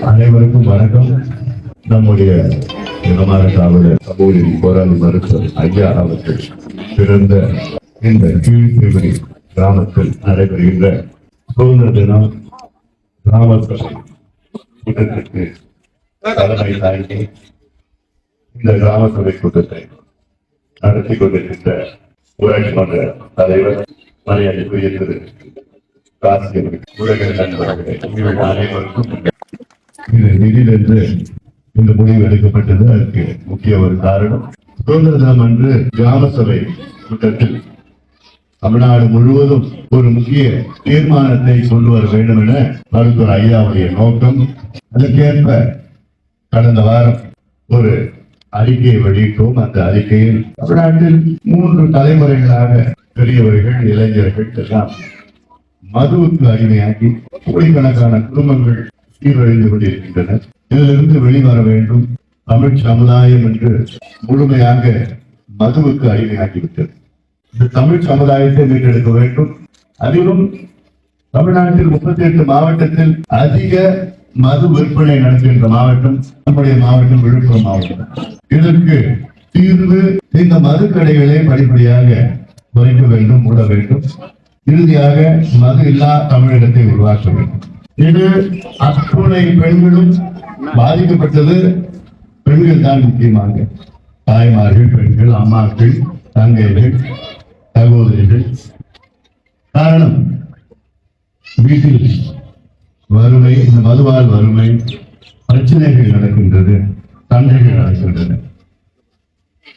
அனைவருக்கும் வணக்கம். நம்முடைய காவலர் சமூக போராளி மருத்துவர் ஐயா அவர்கள் பிறந்த இந்த கீழ்த்திருமணி கிராமத்தில் நடைபெறுகின்ற சுதந்திர தினம் கிராம சபை கூட்டத்திற்கு தலைமை தாங்கி இந்த கிராம சபை கூட்டத்தை நடத்தி கொண்டிருக்கின்ற ஊராட்சி மன்ற தலைவர் மரியாதைக்குரிய திரு நிதியிலிருந்து இந்த முடிவு எடுக்கப்பட்டது. அதற்கு முக்கிய ஒரு காரணம் சுதந்திர தினம் அன்று கிராம சபை கூட்டத்தில் தமிழ்நாடு முழுவதும் ஒரு முக்கிய தீர்மானத்தை கொண்டு வர வேண்டும் என மருத்துவர் ஐயாவுடைய நோக்கம். அதற்கேற்ப கடந்த வாரம் ஒரு அறிக்கையை வெளியிட்டோம். அந்த அறிக்கையில் தமிழ்நாட்டில் 3 தலைமுறைகளாக பெரியவர்கள் இளைஞர்கள் எல்லாம் மதுவுக்கு அடிமையாகி கோடிக்கணக்கான குடும்பங்கள் சீரழிந்து கொண்டிருக்கின்றனர். இதிலிருந்து வெளிவர வேண்டும். தமிழ் சமுதாயம் என்று முழுமையாக மதுவுக்கு அடிமையாகிவிட்டது. இந்த தமிழ் சமுதாயத்தை மீட்டெடுக்க வேண்டும். அதிலும் தமிழ்நாட்டில் 38 மாவட்டத்தில் அதிக மது விற்பனை நடத்துகின்ற மாவட்டம் நம்முடைய மாவட்டம் விழுப்புரம் மாவட்டம். இதற்கு தீர்வு இந்த மதுக்கடைகளை படிப்படியாக குறைக்க வேண்டும், மூட வேண்டும். இறுதியாக மது இல்லா தமிழகத்தை உருவாக்க வேண்டும். இது அத்துணை பெண்களும் பாதிக்கப்பட்டது பெண்கள் தான். முக்கியமாக தாய்மார்கள், பெண்கள், அம்மாக்கள், தங்கைகள், சகோதரிகள். காரணம் வீட்டில் வறுமை, இந்த மதுவால் வறுமை, பிரச்சனைகள் நடக்கின்றது, சண்டைகள் நடக்கின்றன.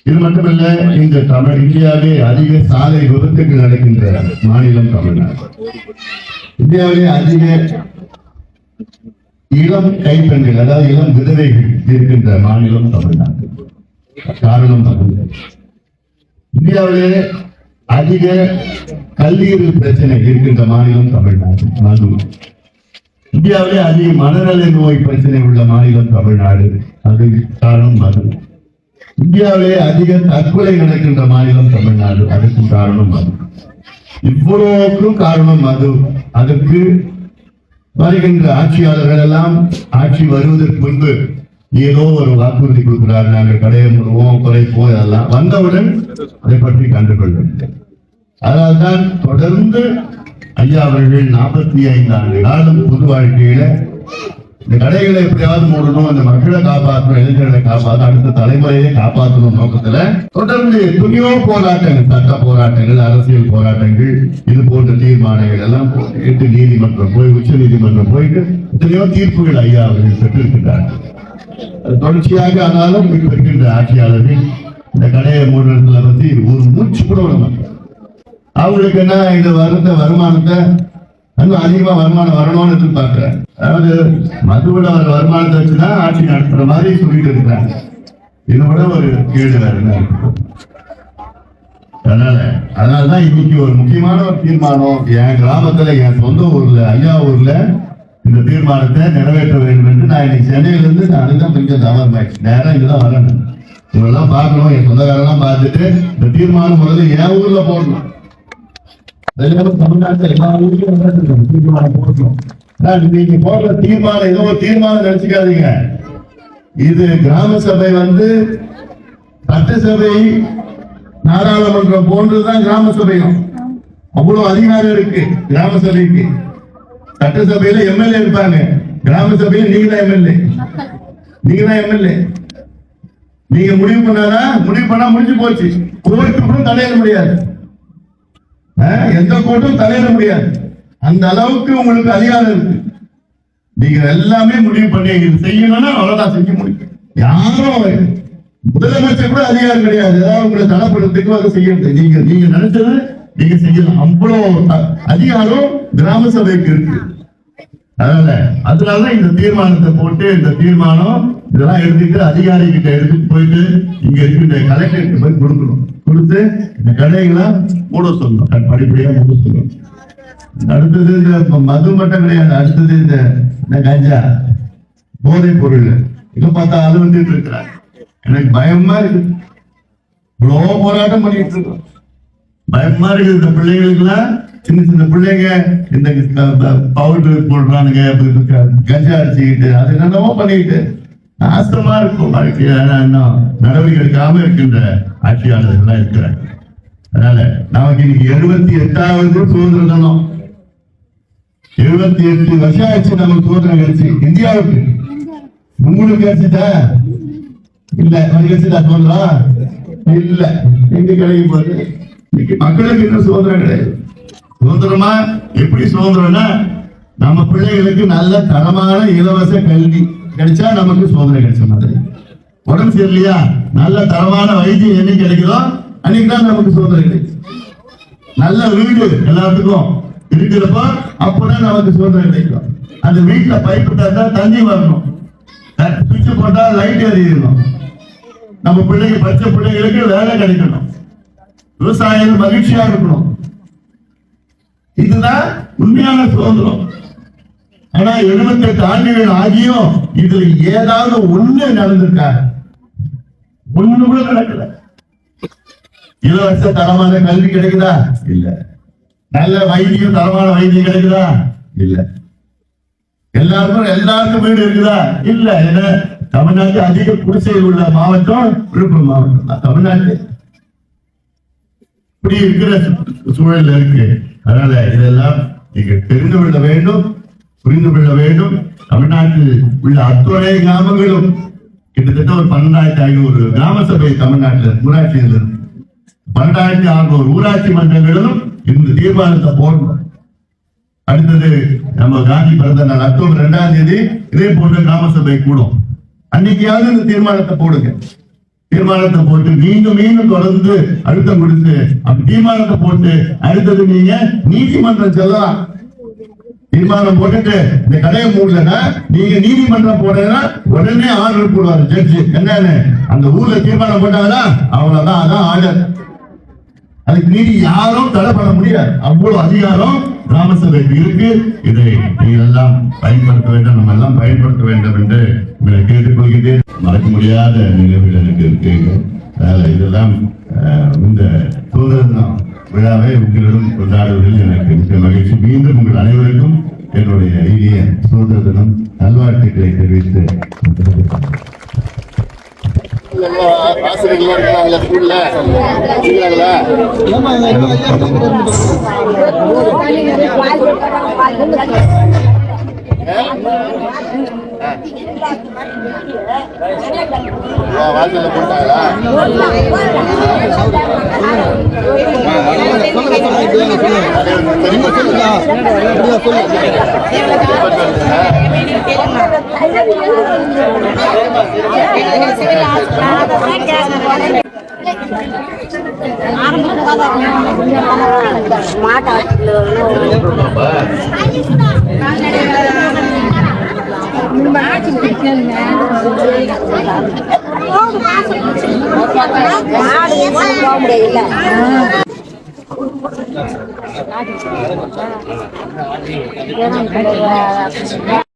இது மட்டுமல்ல, இந்த இந்தியாவிலே அதிக சாலை விபத்துகள் நடக்கின்ற மாநிலம் தமிழ்நாடு. இந்தியாவிலே அதிக இளம் கைப்பெண்கள், அதாவது இளம் விதவைகள் இருக்கின்ற மாநிலம் தமிழ்நாடு. காரணம் தமிழ்நாடு. இந்தியாவிலே அதிக கல்லீரல் பிரச்சனை இருக்கின்ற மாநிலம் தமிழ்நாடு. மது. இந்தியாவிலே அதிக மனநல நோய் பிரச்சனை உள்ள மாநிலம் தமிழ்நாடு. அது காரணம் மது. இந்தியாவிலே அதிக தற்கொலை நடக்கின்ற மாநிலம் தமிழ்நாடு. அதுக்கு காரணம் மது. இவ்வளவுக்கும் காரணம் மது. அதற்கு வருகின்ற ஆட்சியாளர்கள் எல்லாம் ஆட்சி வருவதற்கு முன்பு ஏதோ ஒரு வாக்குறுதி கொடுக்கிறார், நாங்கள் கடையை மூடுவோம், குறைப்போம். இதெல்லாம் வந்தவுடன் அதை பற்றி கண்டுகொள்ளும். அதனால்தான் தொடர்ந்து ஐயா அவர்கள் 45 ஆண்டு காலம் பொது வாழ்க்கையில இந்த கடைகளை எப்படியாவது மூடணும், அந்த மக்களை காப்பாற்றணும், இளைஞர்களை காப்பாற்றணும், அடுத்த தலைமுறையை காப்பாற்றணும் நோக்கத்துல தொடர்ந்து எத்தனையோ போராட்டங்கள், சட்ட போராட்டங்கள், அரசியல் போராட்டங்கள், இது போன்ற தீர்மானங்கள் எல்லாம் நீதிமன்றம் போய், உச்ச நீதிமன்றம் போயிட்டு எத்தனையோ தீர்ப்புகள் ஐயா அவர்கள் பெற்றிருக்கின்றார்கள். தொடர்ச்சியாக ஆனாலும் இப்ப இருக்கின்ற ஆட்சியாளர்கள் இந்த கடையை மூடுறதுல பத்தி ஒரு மூச்சு கூட விட மாட்டாங்க. அவங்களுக்கு என்ன, இந்த வருமானத்தை இன்னும் அதிகமா வருமானம் வரணும்னு எதிர்பார்க்கிறேன். அதாவது மதுவிட வருமானத்தை வச்சுதான் ஆட்சி நடத்துற மாதிரி சொல்லிட்டு இருக்கிறாங்க. இதோட ஒரு கேடு வேற என்ன இருக்கு? அதனாலதான் இன்னைக்கு ஒரு முக்கியமான ஒரு தீர்மானம் என் கிராமத்துல, என் சொந்த ஊர்ல, ஐயா ஊர்ல இந்த தீர்மானத்தை நிறைவேற்ற வேண்டும் என்று நான் இன்னைக்கு சென்னையில இருந்து அதுதான் கொஞ்சம் தவறு நேரம் இங்கதான் வரணும். இவெல்லாம் பார்க்கணும், என் சொந்தக்காரெல்லாம் பார்த்துட்டு இந்த தீர்மானம் முதல்ல என் ஊர்ல போடணும். தமிழ்நாட்டில் எல்லா ஊர்லயும் தீர்மானம் போடணும். நீங்க போடுற தீர்மானம் ஏதோ ஒரு தீர்மானம் நினைச்சுக்காதீங்க. இது கிராம சபை சட்டசபை, நாடாளுமன்றம் போன்றுதான் கிராம சபையும். அவ்வளவு அதிகாரம் இருக்கு கிராம சபைக்கு. சட்டசபையில எம்எல்ஏ இருப்பாங்க, கிராம சபையில நீங்க தான் எம்எல்ஏ. நீங்க முடிவு பண்ணா முடிஞ்சு போச்சு. கோர்ட்டு தலையிட முடியாது, எந்த கோர்ட்டும் தலையிட முடியாது. அந்த அளவுக்கு உங்களுக்கு அதிகாரம் இருக்கு. நீங்க எல்லாமே முடிவு பண்ணி செய்யணும்னா அவ்வளவுதான் செஞ்சு முடியும். யாரும் முதலமைச்சர் கூட அதிகாரம் கிடையாது. ஏதாவது உங்களை தடைப்படுறதுக்கு அதை செய்யறது. நீங்க நினைச்சது நீங்க செய்யலாம். அவ்வளவு அதிகாரம் கிராம சபைக்கு இருக்கு. அதனாலதான் இந்த தீர்மானத்தை போட்டு, இந்த தீர்மானம் இதெல்லாம் எடுத்துட்டு அதிகாரி கிட்ட எடுத்துட்டு போயிட்டு இங்க இருக்கின்ற கலெக்டருக்கு போய் கொடுக்கணும். கொடுத்து இந்த கடைகளை மூட சொல்லணும், படிப்படியா மூட சொல்லணும். அடுத்தது இந்த மது மட்டும் கிடையாது, அடுத்தது இந்த கஞ்சா, போதை பொருள், இதை பார்த்தா வந்துட்டு இருக்கிறாங்க. எனக்கு பயமா இருக்கு. இவ்வளோ போராட்டம் பண்ணிட்டு இருக்கோம், பயமா இருக்கு. இந்த பிள்ளைங்களுக்கு எல்லாம் சின்ன சின்ன பிள்ளைங்க இந்த பவுடர் போடுறானுங்க, கஞ்சா அடிச்சுக்கிட்டு அது என்னென்னமோ பண்ணிக்கிட்டு நாசமா இருக்கும் வாழ்க்கையில. இன்னும் நடவடிக்கை எடுக்காம இருக்கின்ற ஆட்சியாளர்கள் இருக்கிறாங்க. அதனால நமக்கு இன்னைக்கு 78வது சுதந்திர தினம். 78 வருஷம் ஆச்சு நமக்கு சுதந்திரம் கிடைச்சு. இந்தியாவுக்கு உங்களுக்கு கிடைச்சிட்டா இல்ல, கிடைச்சிட்டா சுதந்திரம் இல்ல, எங்க கிடைக்கும் போது இன்னைக்கு மக்களுக்கு இன்னும் சுதந்திரம் கிடையாது. சுதந்திரமா எப்படி சுதந்திரம்னா, நம்ம பிள்ளைகளுக்கு நல்ல தரமான இலவச கல்வி கிடைச்சா நமக்கு சுதந்திரம் கிடைச்ச மாதிரி. உடம்பு சரியில்லையா, நல்ல தரமான வைத்தியம் என்னைக்கு கிடைக்குதோ அன்னைக்குதான் நமக்கு சுதந்திரம் கிடைக்கும். நல்ல வீடு எல்லாத்துக்கும் இருக்கிறப்போ அப்பதான் நமக்கு சுதந்திரம் கிடைக்கும். அந்த வீட்டுல பைப்பு தந்தா தண்ணி வரணும், சுவிட்ச் போட்டா லைட் எரியணும், நம்ம பிள்ளைங்க பச்சை பிள்ளைங்களுக்கு வேலை கிடைக்கணும், விவசாயிகள் மகிழ்ச்சியா இருக்கணும். இதுதான் உண்மையான சுதந்திரம். ஆனா 78 ஆண்டுகள் ஆகியும் இதுல ஏதாவது ஒண்ணு நடந்திருக்கா? ஒண்ணு கூட நடக்கல. இலவச தரமான கல்வி கிடைக்குதா? இல்ல. நல்ல வைத்தியம், தரமான வைத்தியம் கிடைக்குதா? இல்ல. எல்லாருக்கும் வீடு இருக்குதா? இல்ல. ஏன்னா தமிழ்நாட்டு அதிக குடிசையில் உள்ள மாவட்டம் விழுப்புரம் மாவட்டம் தான். தமிழ்நாட்டு இப்படி இருக்கிற சூழல் இருக்கு. அதனால இதெல்லாம் நீங்க தெரிந்து கொள்ள வேண்டும், புரிந்து கொள்ள வேண்டும். தமிழ்நாட்டில் உள்ள அத்துணை கிராமங்களும் கிட்டத்தட்ட ஒரு 12,500 கிராம சபை தமிழ்நாட்டில் ஊராட்சியில் இருக்கு. 12,600 ஊராட்சி மன்றங்களும் இந்த தீர்மானத்தை போடணும். அடுத்தது நம்ம காந்தி பிறந்த நாள் அக்டோபர் 2ஆம் தேதி இதே போன்ற கிராம சபை கூடும். அன்னைக்காவது இந்த தீர்மானத்தை போடுங்க. தீர்மானத்தை போட்டு மீண்டும் தொடர்ந்து அழுத்தம் கொடுத்து அப்படி தீர்மானத்தை போட்டு அடுத்தது நீங்க நீதிமன்றம் செல்லலாம். தீர்மானம் போட்டுட்டு இந்த கடையை மூடலன்னா நீங்க நீதிமன்றம் போட்டீங்கன்னா உடனே ஆர்டர் போடுவாரு ஜட்ஜி. என்னன்னு அந்த ஊர்ல தீர்மானம் போட்டாங்கன்னா அவ்வளவுதான், அதான் ஆர்டர். அதுக்கு நீதி யாரும் தடை பண்ண முடியாது. அவ்வளவு அதிகாரம் கிராம சபைக்கு இருக்கு. இதை நீங்கள் எல்லாம் பயன்படுத்த வேண்டும், நம்ம எல்லாம் பயன்படுத்த வேண்டும் என்று உங்களை கேட்டுக்கொள்கிறேன். மறக்க முடியாத நினைவுகள் எனக்கு இருக்கு. அதனால இதெல்லாம் இந்த சுதந்திர தினம் விழாவை உங்களிடம் கொண்டாடுவதில் எனக்கு மிக மகிழ்ச்சி. மீண்டும் உங்கள் அனைவருக்கும் என்னுடைய இனிய சுதந்திர தினம் நல்வாழ்த்துக்களை தெரிவித்து வாசல்ல போட்டாங்களா?